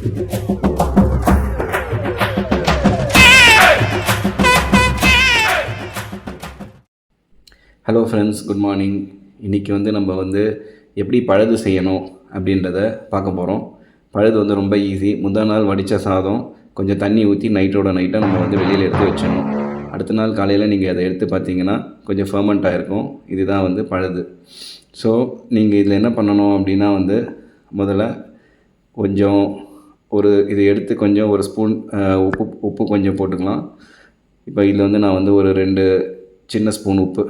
Hello friends, good morning. இன்றைக்கி நம்ம எப்படி பழுது செய்யணும் அப்படின்றத பார்க்க போகிறோம். பழுது ரொம்ப ஈஸி. முதல் நாள் வடித்த சாதம் கொஞ்சம் தண்ணி ஊற்றி நைட்டோட நைட்டாக நம்ம வெளியில் எடுத்து வச்சிடணும். அடுத்த நாள் காலையில் நீங்கள் அதை எடுத்து பார்த்தீங்கன்னா கொஞ்சம் ஃபர்மெண்ட் ஆகிருக்கும். இதுதான் பழுது. ஸோ நீங்கள் இதில் என்ன பண்ணணும் அப்படின்னா முதல்ல கொஞ்சம் இதை எடுத்து கொஞ்சம் ஒரு ஸ்பூன் உப்பு கொஞ்சம் போட்டுக்கலாம். இப்போ இதில் நான் ஒரு 2 சின்ன ஸ்பூன் உப்பு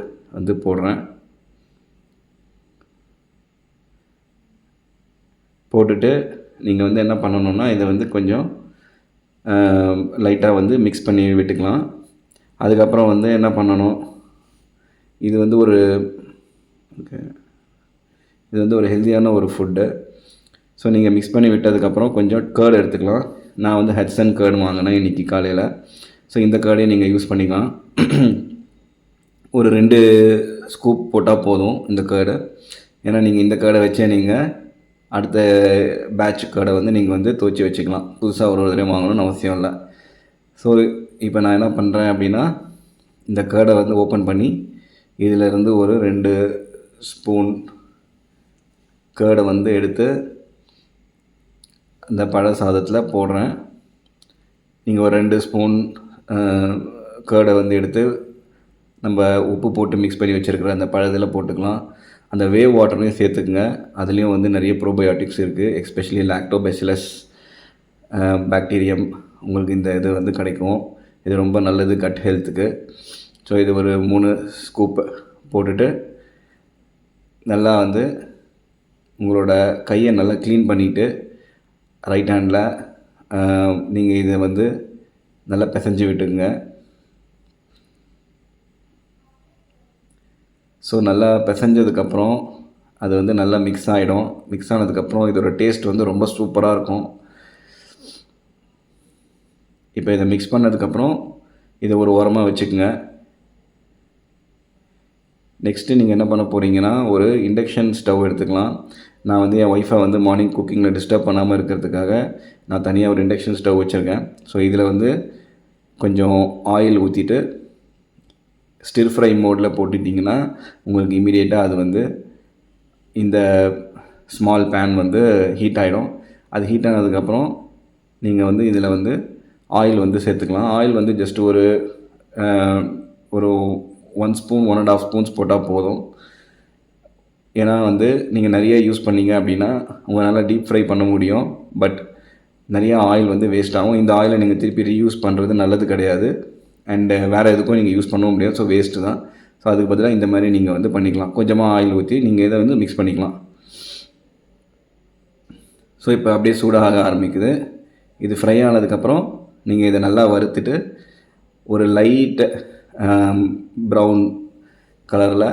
போடுறேன். போட்டுட்டு நீங்கள் என்ன பண்ணணுன்னா இதை கொஞ்சம் லைட்டாக மிக்ஸ் பண்ணி விட்டுக்கலாம். அதுக்கப்புறம் என்ன பண்ணணும், இது ஒரு ஹெல்த்தியான ஒரு ஃபுட்டு. ஸோ நீங்கள் மிக்ஸ் பண்ணி விட்டதுக்கப்புறம் கொஞ்சம் கேர்டு எடுத்துக்கலாம். நான் ஹட்சன் கேர்டு வாங்கினேன் இன்றைக்கி காலையில். ஸோ இந்த கேர்டையும் நீங்கள் யூஸ் பண்ணிக்கலாம். ஒரு 2 ஸ்கூப் போட்டால் போதும் இந்த கேர்டு. ஏன்னா நீங்கள் இந்த கேர்டை வச்சே நீங்கள் அடுத்த பேட்ச் கேர்டை நீங்கள் துவச்சி வச்சுக்கலாம். புதுசாக ஒரு தடவை வாங்கணும்னு அவசியம் இல்லை. ஸோ இப்போ நான் என்ன பண்ணுறேன் அப்படின்னா, இந்த கேர்டை ஓப்பன் பண்ணி இதிலிருந்து ஒரு 2 ஸ்பூன் கேர்டை எடுத்து இந்த பழ சாதத்தில் போடுறேன். நீங்கள் ஒரு 2 ஸ்பூன் கேர்டை எடுத்து நம்ம உப்பு போட்டு மிக்ஸ் பண்ணி வச்சுருக்கிற அந்த பழத்தில் போட்டுக்கலாம். அந்த வேவ் வாட்டரையும் சேர்த்துக்குங்க. அதுலேயும் நிறைய ப்ரோபயோட்டிக்ஸ் இருக்குது. எஸ்பெஷலி லாக்டோபெசிலஸ் பாக்டீரியம் உங்களுக்கு இந்த இது கிடைக்கும். இது ரொம்ப நல்லது கட் ஹெல்த்துக்கு. ஸோ இது ஒரு 3 ஸ்கூப் போட்டுட்டு நல்லா உங்களோட கையை நல்லா க்ளீன் பண்ணிவிட்டு ரைட் ஹேண்டில் நீங்கள் இதை நல்லா பிசைஞ்சு விட்டுக்குங்க. ஸோ நல்லா பிசைஞ்சதுக்கப்புறம் அது நல்லா மிக்ஸ் ஆகிடும். மிக்ஸ் ஆனதுக்கப்புறம் இதோட டேஸ்ட் ரொம்ப சூப்பராக இருக்கும். இப்போ இதை மிக்ஸ் பண்ணதுக்கப்புறம் இதை ஒரு ஓரமாக வச்சுக்கோங்க. நெக்ஸ்ட்டு நீங்கள் என்ன பண்ண போகிறீங்கன்னா, ஒரு இண்டக்ஷன் ஸ்டவ் எடுத்துக்கலாம். நான் என் ஒய்ஃபை மார்னிங் குக்கிங்கில் டிஸ்டர்ப் பண்ணாமல் இருக்கிறதுக்காக நான் தனியாக ஒரு இண்டக்ஷன் ஸ்டவ் வச்சுருக்கேன். ஸோ இதில் கொஞ்சம் ஆயில் ஊற்றிட்டு ஸ்டிர் ஃப்ரை மோடில் போட்டுட்டிங்கன்னா உங்களுக்கு இமீடியட்டாக அது இந்த ஸ்மால் பேன் ஹீட் ஆகிடும். அது ஹீட் ஆனதுக்கப்புறம் நீங்கள் இதில் ஆயில் சேர்த்துக்கலாம். ஆயில் ஜஸ்ட் ஒரு 1 ஸ்பூன் 1.5 ஸ்பூன்ஸ் போட்டால் போதும். ஏன்னா நீங்கள் நிறைய யூஸ் பண்ணிங்க அப்படின்னா உங்களால் டீப் ஃப்ரை பண்ண முடியும். பட் நிறையா ஆயில் வேஸ்ட் ஆகும். இந்த ஆயிலை நீங்கள் திருப்பி ரீயூஸ் பண்ணுறது நல்லது கிடையாது. அண்டு வேறு எதுக்கும் நீங்கள் யூஸ் பண்ணவும் முடியாது. ஸோ வேஸ்ட்டு தான். ஸோ அதுக்கு பதிலாக இந்த மாதிரி நீங்கள் பண்ணிக்கலாம். கொஞ்சமாக ஆயில் ஊற்றி நீங்கள் இதை மிக்ஸ் பண்ணிக்கலாம். ஸோ இப்போ அப்படியே சூடாக ஆரம்பிக்குது. இது ஃப்ரை ஆனதுக்கப்புறம் நீங்கள் இதை நல்லா வறுத்துட்டு ஒரு லைட் ப்ரௌன் கலரில்,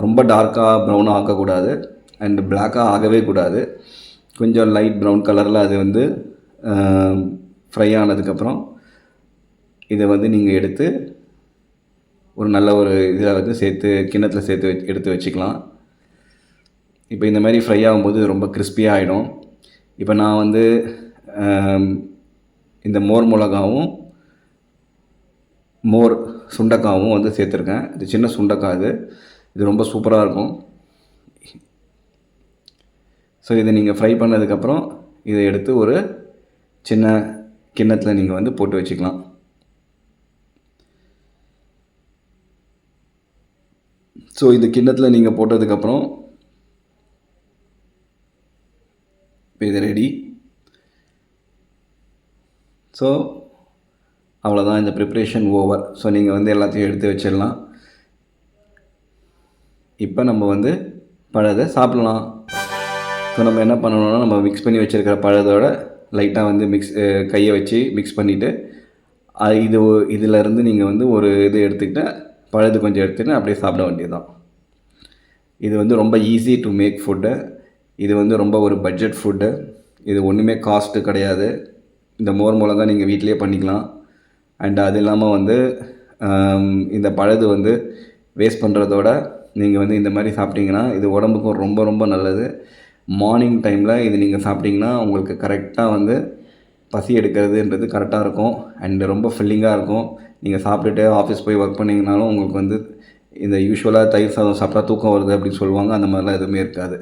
ரொம்ப டார்க்காக ப்ரௌனாக ஆக்கக்கூடாது அண்டு பிளாக்காக ஆகவே கூடாது. கொஞ்சம் லைட் ப்ரௌன் கலரில் அது ஃப்ரை ஆனதுக்கப்புறம் இதை நீங்கள் எடுத்து ஒரு நல்ல ஒரு இதில் சேர்த்து கிண்ணத்தில் சேர்த்து எடுத்து வச்சுக்கலாம். இப்போ இந்த மாதிரி ஃப்ரை ஆகும்போது ரொம்ப கிறிஸ்பியாக ஆகிடும். இப்போ நான் இந்த மோர் மிளகாவும் மோர் சுண்டக்காவும் சேர்த்துருக்கேன். இது சின்ன சுண்டக்காய். இது ரொம்ப சூப்பராக இருக்கும். ஸோ இதை நீங்கள் ஃப்ரை பண்ணதுக்கப்புறம் இதை எடுத்து ஒரு சின்ன கிண்ணத்தில் நீங்கள் போட்டு வச்சுக்கலாம். ஸோ இந்த கிண்ணத்தில் நீங்கள் போட்டதுக்கப்புறம் இப்போ இது ரெடி. ஸோ அவ்வளோதான், இந்த ப்ரிப்ரேஷன் ஓவர். ஸோ நீங்கள் எல்லாத்தையும் எடுத்து வச்சிடலாம். இப்போ நம்ம பழத்தை சாப்பிட்லாம். ஸோ நம்ம என்ன பண்ணணும்னா, நம்ம மிக்ஸ் பண்ணி வச்சுருக்கிற பழத்தோட லைட்டாக கையை வச்சு மிக்ஸ் பண்ணிவிட்டு இதிலேருந்து நீங்கள் ஒரு இது எடுத்துக்கிட்டு பழது கொஞ்சம் எடுத்துகிட்டு அப்படியே சாப்பிட வேண்டியது தான். இது ரொம்ப ஈஸி டு மேக் ஃபுட்டு. இது ரொம்ப ஒரு பட்ஜெட் ஃபுட்டு. இது ஒன்றுமே காஸ்ட்டு கிடையாது. இந்த மோர் மிளகா நீங்கள் வீட்டிலே பண்ணிக்கலாம். அண்ட் அது இல்லாமல் இந்த பழது வேஸ்ட் பண்ணுறதோட நீங்கள் இந்த மாதிரி சாப்பிட்டிங்கன்னா இது உடம்புக்கும் ரொம்ப ரொம்ப நல்லது. மார்னிங் டைமில் இது நீங்கள் சாப்பிட்டிங்கன்னா உங்களுக்கு கரெக்டாக பசி எடுக்கிறதுன்றது கரெக்டாக இருக்கும். அண்டு ரொம்ப ஃபில்லிங்காக இருக்கும். நீங்கள் சாப்பிட்டுட்டு ஆஃபீஸ் போய் ஒர்க் பண்ணிங்கனாலும் உங்களுக்கு வந்து இந்த யூஷுவலாக தயிர் சாதம் சாப்பிட்டா தூக்கம் வருது அப்படின்னு சொல்லுவாங்க. அந்த மாதிரிலாம் எதுவுமே இருக்காது.